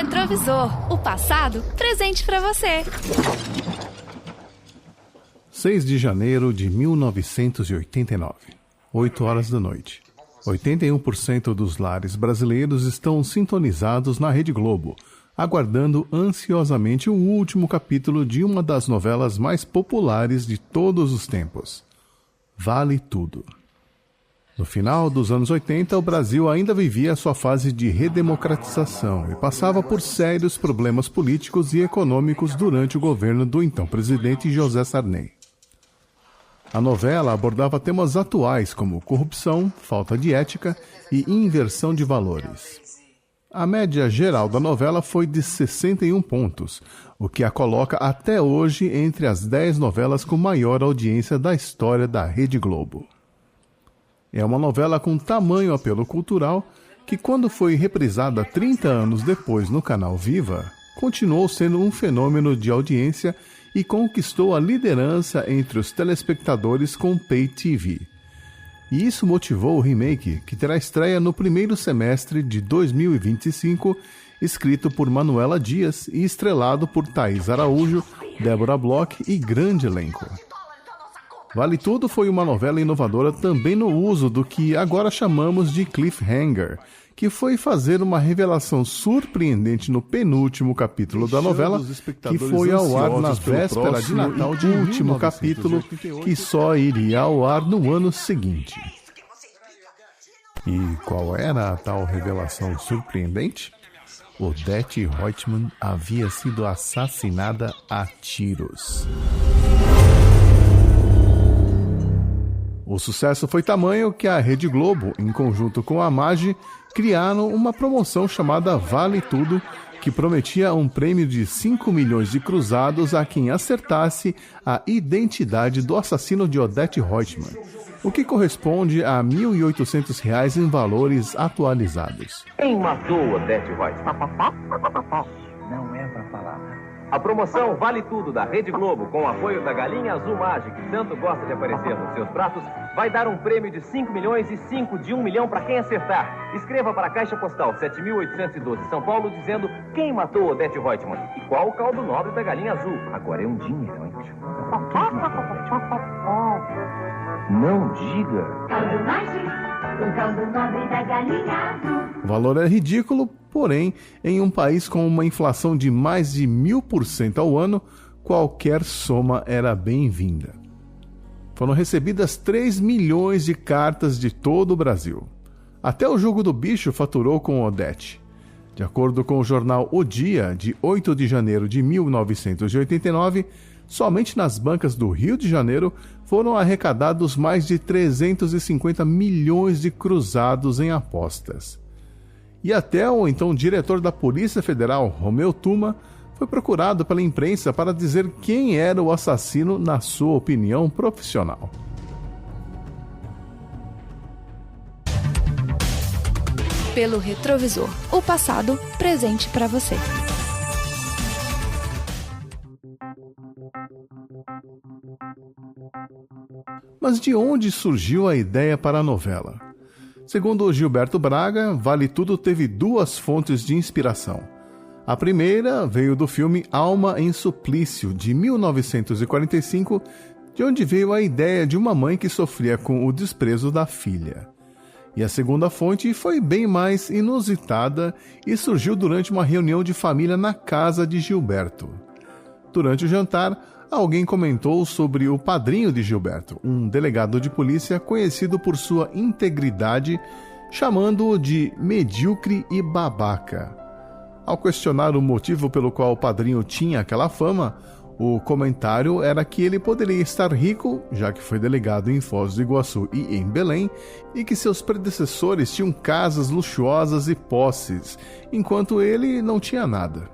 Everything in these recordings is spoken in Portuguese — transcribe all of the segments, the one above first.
Retrovisor, o passado presente para você. 6 de janeiro de 1989, 8 horas da noite. 81% dos lares brasileiros estão sintonizados na Rede Globo, aguardando ansiosamente o último capítulo de uma das novelas mais populares de todos os tempos, Vale Tudo. No final dos anos 80, o Brasil ainda vivia sua fase de redemocratização e passava por sérios problemas políticos e econômicos durante o governo do então presidente José Sarney. A novela abordava temas atuais como corrupção, falta de ética e inversão de valores. A média geral da novela foi de 61 pontos, o que a coloca até hoje entre as 10 novelas com maior audiência da história da Rede Globo. É uma novela com tamanho apelo cultural que, quando foi reprisada 30 anos depois no canal Viva, continuou sendo um fenômeno de audiência e conquistou a liderança entre os telespectadores com Pay TV. E isso motivou o remake, que terá estreia no primeiro semestre de 2025, escrito por Manuela Dias e estrelado por Thaís Araújo, Débora Bloch e grande elenco. Vale Tudo foi uma novela inovadora também no uso do que agora chamamos de cliffhanger, que foi fazer uma revelação surpreendente no penúltimo capítulo da novela, que foi ao ar na véspera de Natal de último capítulo, que só iria ao ar no ano seguinte. E qual era a tal revelação surpreendente? Odete Roitman havia sido assassinada a tiros. O sucesso foi tamanho que a Rede Globo, em conjunto com a MAGE, criaram uma promoção chamada Vale Tudo, que prometia um prêmio de 5 milhões de cruzados a quem acertasse a identidade do assassino de Odete Roitman, o que corresponde a R$ 1.800 em valores atualizados. Quem matou Odete Roitman? Não é pra falar. A promoção Vale Tudo da Rede Globo, com o apoio da Galinha Azul Mágica, que tanto gosta de aparecer nos seus pratos, vai dar um prêmio de 5 milhões e 5 de 1 milhão para quem acertar. Escreva para a Caixa Postal 7.812, São Paulo, dizendo quem matou Odete Roitman e qual o caldo nobre da Galinha Azul. Agora é um dinheiro, hein? Não diga. Caldo mágico, o caldo nobre da Galinha Azul. O valor é ridículo, porém, em um país com uma inflação de mais de 1.000% ao ano, qualquer soma era bem-vinda. Foram recebidas 3 milhões de cartas de todo o Brasil. Até o Jogo do Bicho faturou com Odete. De acordo com o jornal O Dia, de 8 de janeiro de 1989, somente nas bancas do Rio de Janeiro foram arrecadados mais de 350 milhões de cruzados em apostas. E até o então diretor da Polícia Federal, Romeu Tuma, foi procurado pela imprensa para dizer quem era o assassino na sua opinião profissional. Pelo retrovisor, o passado presente para você. Mas de onde surgiu a ideia para a novela? Segundo Gilberto Braga, Vale Tudo teve 2 fontes de inspiração. A primeira veio do filme Alma em Suplício, de 1945, de onde veio a ideia de uma mãe que sofria com o desprezo da filha. E a segunda fonte foi bem mais inusitada e surgiu durante uma reunião de família na casa de Gilberto. Durante o jantar, alguém comentou sobre o padrinho de Gilberto, um delegado de polícia conhecido por sua integridade, chamando-o de medíocre e babaca. Ao questionar o motivo pelo qual o padrinho tinha aquela fama, o comentário era que ele poderia estar rico, já que foi delegado em Foz do Iguaçu e em Belém, e que seus predecessores tinham casas luxuosas e posses, enquanto ele não tinha nada.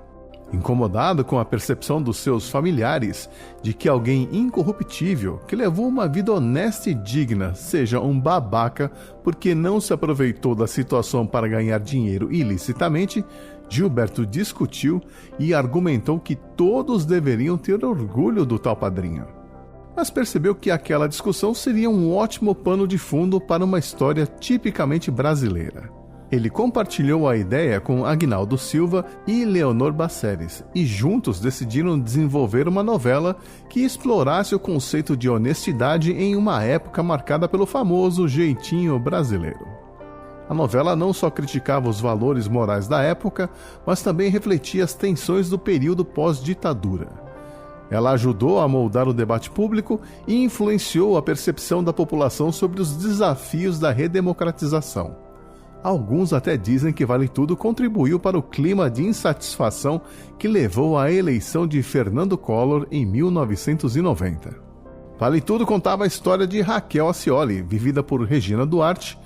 Incomodado com a percepção dos seus familiares de que alguém incorruptível, que levou uma vida honesta e digna, seja um babaca porque não se aproveitou da situação para ganhar dinheiro ilicitamente, Gilberto discutiu e argumentou que todos deveriam ter orgulho do tal padrinho. Mas percebeu que aquela discussão seria um ótimo pano de fundo para uma história tipicamente brasileira. Ele compartilhou a ideia com Aguinaldo Silva e Leonor Basseres, e juntos decidiram desenvolver uma novela que explorasse o conceito de honestidade em uma época marcada pelo famoso jeitinho brasileiro. A novela não só criticava os valores morais da época, mas também refletia as tensões do período pós-ditadura. Ela ajudou a moldar o debate público e influenciou a percepção da população sobre os desafios da redemocratização. Alguns até dizem que Vale Tudo contribuiu para o clima de insatisfação que levou à eleição de Fernando Collor em 1990. Vale Tudo contava a história de Raquel Acioli, vivida por Regina Duarte,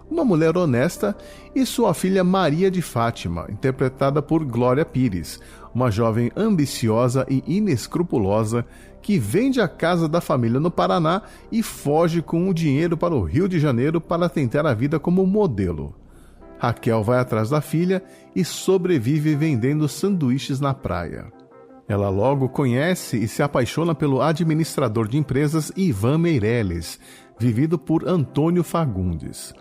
uma mulher honesta, e sua filha Maria de Fátima, interpretada por Glória Pires, uma jovem ambiciosa e inescrupulosa que vende a casa da família no Paraná e foge com o dinheiro para o Rio de Janeiro para tentar a vida como modelo. Raquel vai atrás da filha e sobrevive vendendo sanduíches na praia. Ela logo conhece e se apaixona pelo administrador de empresas Ivan Meirelles, vivido por Antônio Fagundes.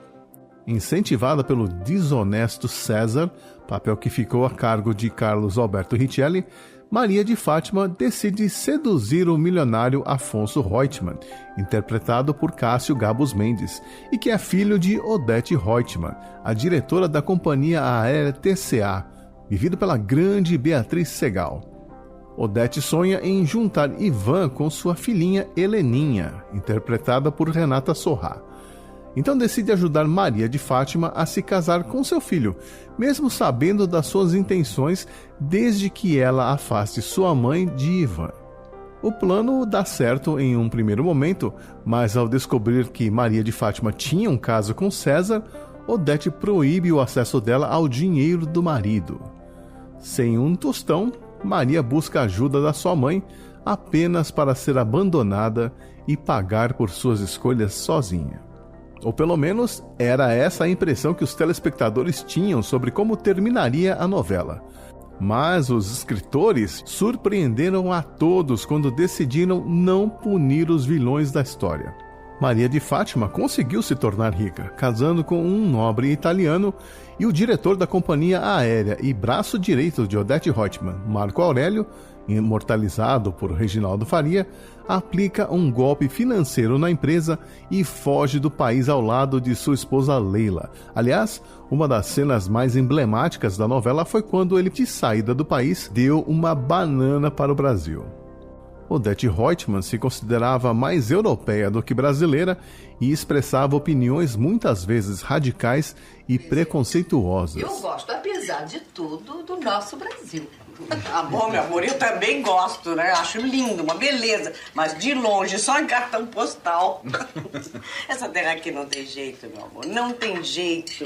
Incentivada pelo desonesto César, papel que ficou a cargo de Carlos Alberto Richelli, Maria de Fátima decide seduzir o milionário Afonso Reutemann, interpretado por Cássio Gabus Mendes, e que é filho de Odete Reutemann, a diretora da companhia aérea TCA, vivido pela grande Beatriz Segal. Odete sonha em juntar Ivan com sua filhinha Heleninha, interpretada por Renata Sorrá. Então decide ajudar Maria de Fátima a se casar com seu filho, mesmo sabendo das suas intenções, desde que ela afaste sua mãe de Ivan. O plano dá certo em um primeiro momento, mas ao descobrir que Maria de Fátima tinha um caso com César, Odete proíbe o acesso dela ao dinheiro do marido. Sem um tostão, Maria busca a ajuda da sua mãe apenas para ser abandonada e pagar por suas escolhas sozinha. Ou pelo menos era essa a impressão que os telespectadores tinham sobre como terminaria a novela. Mas os escritores surpreenderam a todos quando decidiram não punir os vilões da história. Maria de Fátima conseguiu se tornar rica, casando com um nobre italiano, e o diretor da companhia aérea e braço direito de Odete Reutemann, Marco Aurélio, imortalizado por Reginaldo Faria, aplica um golpe financeiro na empresa e foge do país ao lado de sua esposa Leila. Aliás, uma das cenas mais emblemáticas da novela foi quando ele, de saída do país, deu uma banana para o Brasil. Odete Reutemann se considerava mais europeia do que brasileira e expressava opiniões muitas vezes radicais e preconceituosas. Eu gosto, apesar de tudo, do nosso Brasil. Ah, bom, meu amor, eu também gosto, né? Acho lindo, uma beleza. Mas de longe, só em cartão postal. Essa terra aqui não tem jeito, meu amor. Não tem jeito.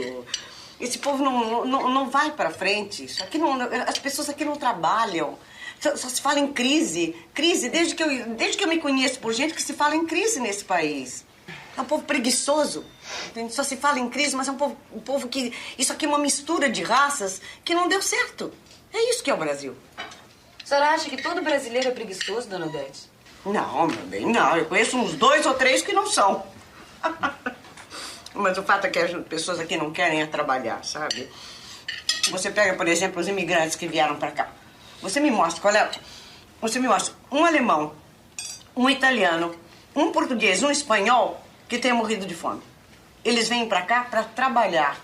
Esse povo não vai pra frente. Isso aqui não, as pessoas aqui não trabalham. Só se fala em crise. Crise, desde que eu me conheço por gente que se fala em crise nesse país. É um povo preguiçoso. Entende? Só se fala em crise, mas é um povo que... Isso aqui é uma mistura de raças que não deu certo. É isso que é o Brasil. A senhora acha que todo brasileiro é preguiçoso, dona Odete? Não, meu bem, não. Eu conheço uns 2 ou 3 que não são. Mas o fato é que as pessoas aqui não querem trabalhar, sabe? Você pega, por exemplo, os imigrantes que vieram pra cá. Você me mostra qual é... Você me mostra um alemão, um italiano, um português, um espanhol que tenha morrido de fome. Eles vêm pra cá pra trabalhar.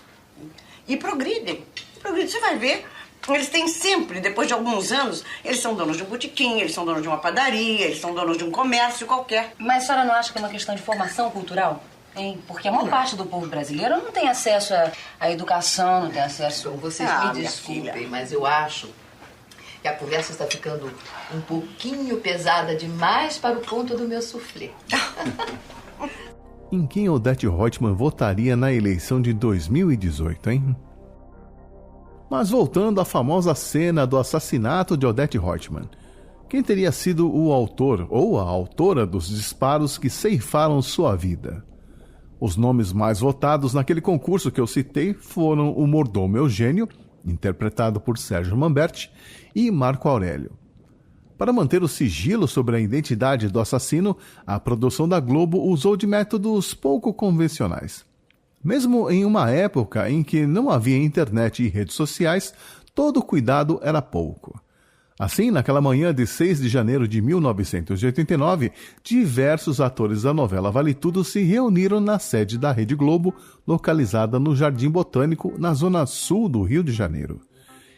E progridem. Você vai ver... Eles têm sempre, depois de alguns anos, eles são donos de um botequim, eles são donos de uma padaria, eles são donos de um comércio qualquer. Mas a senhora não acha que é uma questão de formação cultural? Hein? Porque a maior parte do povo brasileiro não tem acesso à educação, não tem acesso... Vocês me desculpem, mas eu acho que a conversa está ficando um pouquinho pesada demais para o ponto do meu soufflé. Em quem Odete Reutemann votaria na eleição de 2018, hein? Mas voltando à famosa cena do assassinato de Odete Reutemann, quem teria sido o autor ou a autora dos disparos que ceifaram sua vida? Os nomes mais votados naquele concurso que eu citei foram o mordomo Eugênio, interpretado por Sérgio Manberti, e Marco Aurélio. Para manter o sigilo sobre a identidade do assassino, a produção da Globo usou de métodos pouco convencionais. Mesmo em uma época em que não havia internet e redes sociais, todo cuidado era pouco. Assim, naquela manhã de 6 de janeiro de 1989, diversos atores da novela Vale Tudo se reuniram na sede da Rede Globo, localizada no Jardim Botânico, na zona sul do Rio de Janeiro.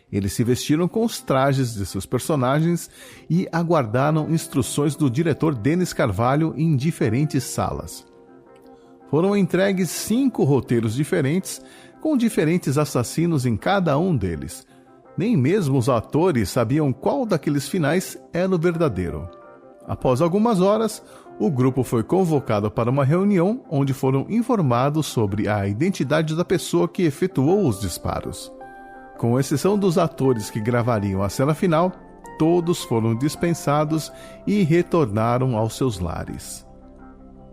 Eles se vestiram com os trajes de seus personagens e aguardaram instruções do diretor Denis Carvalho em diferentes salas. Foram entregues 5 roteiros diferentes, com diferentes assassinos em cada um deles. Nem mesmo os atores sabiam qual daqueles finais era o verdadeiro. Após algumas horas, o grupo foi convocado para uma reunião onde foram informados sobre a identidade da pessoa que efetuou os disparos. Com exceção dos atores que gravariam a cena final, todos foram dispensados e retornaram aos seus lares.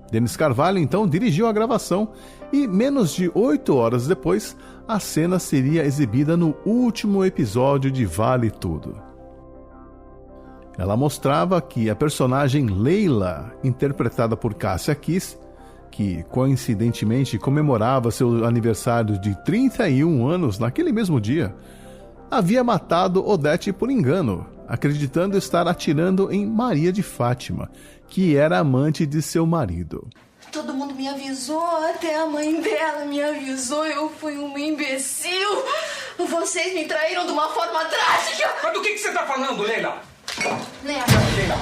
Denis Carvalho então dirigiu a gravação e, menos de 8 horas depois, a cena seria exibida no último episódio de Vale Tudo. Ela mostrava que a personagem Leila, interpretada por Cássia Kiss, que coincidentemente comemorava seu aniversário de 31 anos naquele mesmo dia, havia matado Odete por engano, acreditando estar atirando em Maria de Fátima, que era amante de seu marido. Todo mundo me avisou, até a mãe dela me avisou, eu fui uma imbecil. Vocês me traíram de uma forma drástica. Mas do que você tá falando, Leila? Nega. Leila.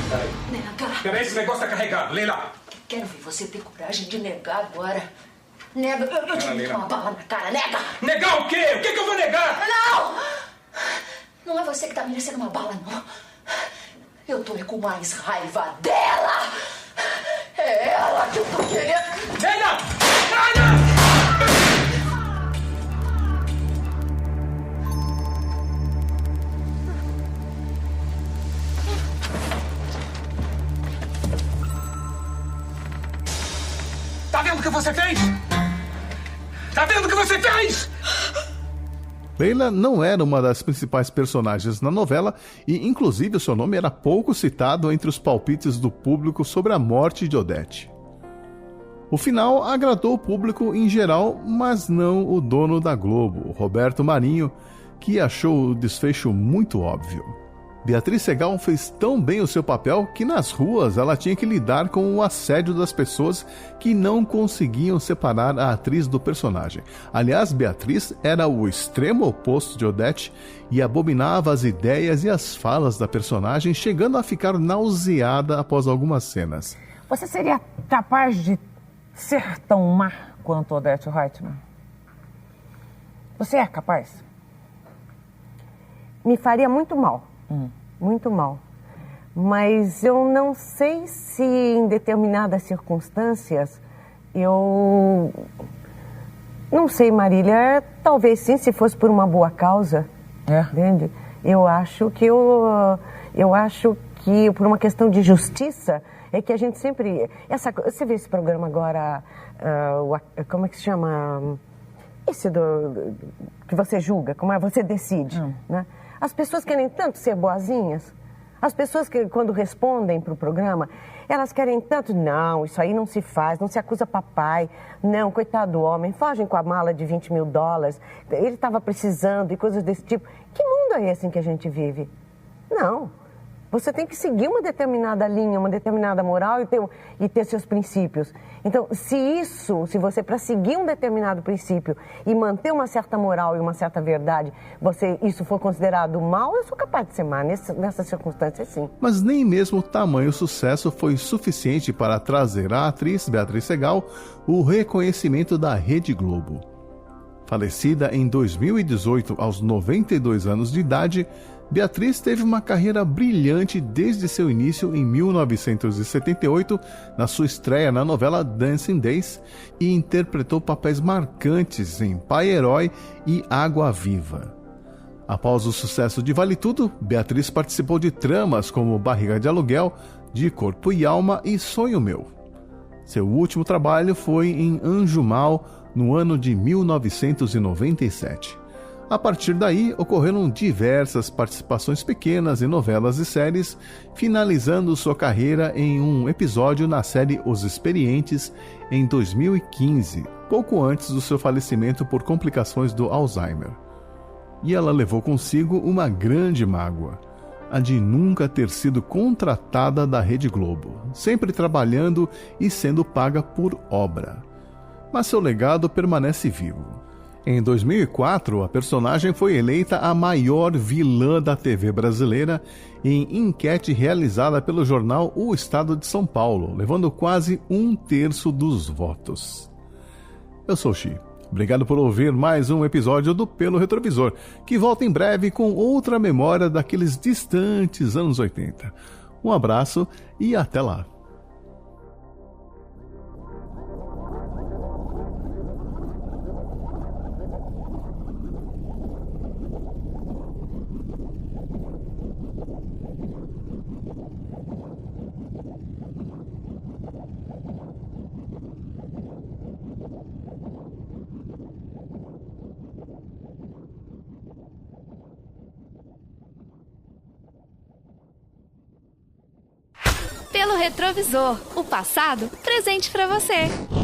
Peraí. Nega. Peraí, esse negócio tá carregado, Leila. Quero ver você ter coragem de negar agora. Nega, eu te meto uma bala na cara, nega. Negar o quê? O que eu vou negar? Não! Não é você que tá merecendo uma bala, não. Eu tô com mais raiva dela. É ela que eu tô querendo. Leila! Leila! Tá vendo o que você fez? Tá vendo o que você fez? Leila não era uma das principais personagens na novela e, inclusive, o seu nome era pouco citado entre os palpites do público sobre a morte de Odete. O final agradou o público em geral, mas não o dono da Globo, Roberto Marinho, que achou o desfecho muito óbvio. Beatriz Segal fez tão bem o seu papel que nas ruas ela tinha que lidar com o assédio das pessoas que não conseguiam separar a atriz do personagem. Aliás, Beatriz era o extremo oposto de Odete e abominava as ideias e as falas da personagem, chegando a ficar nauseada após algumas cenas. Você seria capaz de ser tão má quanto Odete Reutemann? Você é capaz? Me faria muito mal. Muito mal. Mas eu não sei se em determinadas circunstâncias eu... Não sei, Marília. Talvez sim, se fosse por uma boa causa. Entende? Eu acho que por uma questão de justiça é que a gente sempre... Você vê esse programa agora, como é que se chama? Esse que você julga, como é? Você decide, né? As pessoas querem tanto ser boazinhas. As pessoas que, quando respondem para o programa, elas querem tanto... Não, isso aí não se faz, não se acusa papai. Não, coitado do homem, fogem com a mala de $20 mil. Ele estava precisando e coisas desse tipo. Que mundo é esse em que a gente vive? Não. Você tem que seguir uma determinada linha, uma determinada moral e ter seus princípios. Então, se você, para seguir um determinado princípio e manter uma certa moral e uma certa verdade, isso for considerado mal, eu sou capaz de ser má. Nessas circunstâncias, sim. Mas nem mesmo o tamanho sucesso foi suficiente para trazer à atriz Beatriz Segal o reconhecimento da Rede Globo. Falecida em 2018, aos 92 anos de idade, Beatriz teve uma carreira brilhante desde seu início em 1978, na sua estreia na novela Dancing Days, e interpretou papéis marcantes em Pai Herói e Água Viva. Após o sucesso de Vale Tudo, Beatriz participou de tramas como Barriga de Aluguel, De Corpo e Alma e Sonho Meu. Seu último trabalho foi em Anjo Mal, no ano de 1997. A partir daí, ocorreram diversas participações pequenas em novelas e séries, finalizando sua carreira em um episódio na série Os Experientes em 2015, pouco antes do seu falecimento por complicações do Alzheimer. E ela levou consigo uma grande mágoa, a de nunca ter sido contratada da Rede Globo, sempre trabalhando e sendo paga por obra. Mas seu legado permanece vivo. Em 2004, a personagem foi eleita a maior vilã da TV brasileira em enquete realizada pelo jornal O Estado de São Paulo, levando quase 1/3 dos votos. Eu sou o Xi. Obrigado por ouvir mais um episódio do Pelo Retrovisor, que volta em breve com outra memória daqueles distantes anos 80. Um abraço e até lá! Pelo Retrovisor, o passado presente para você.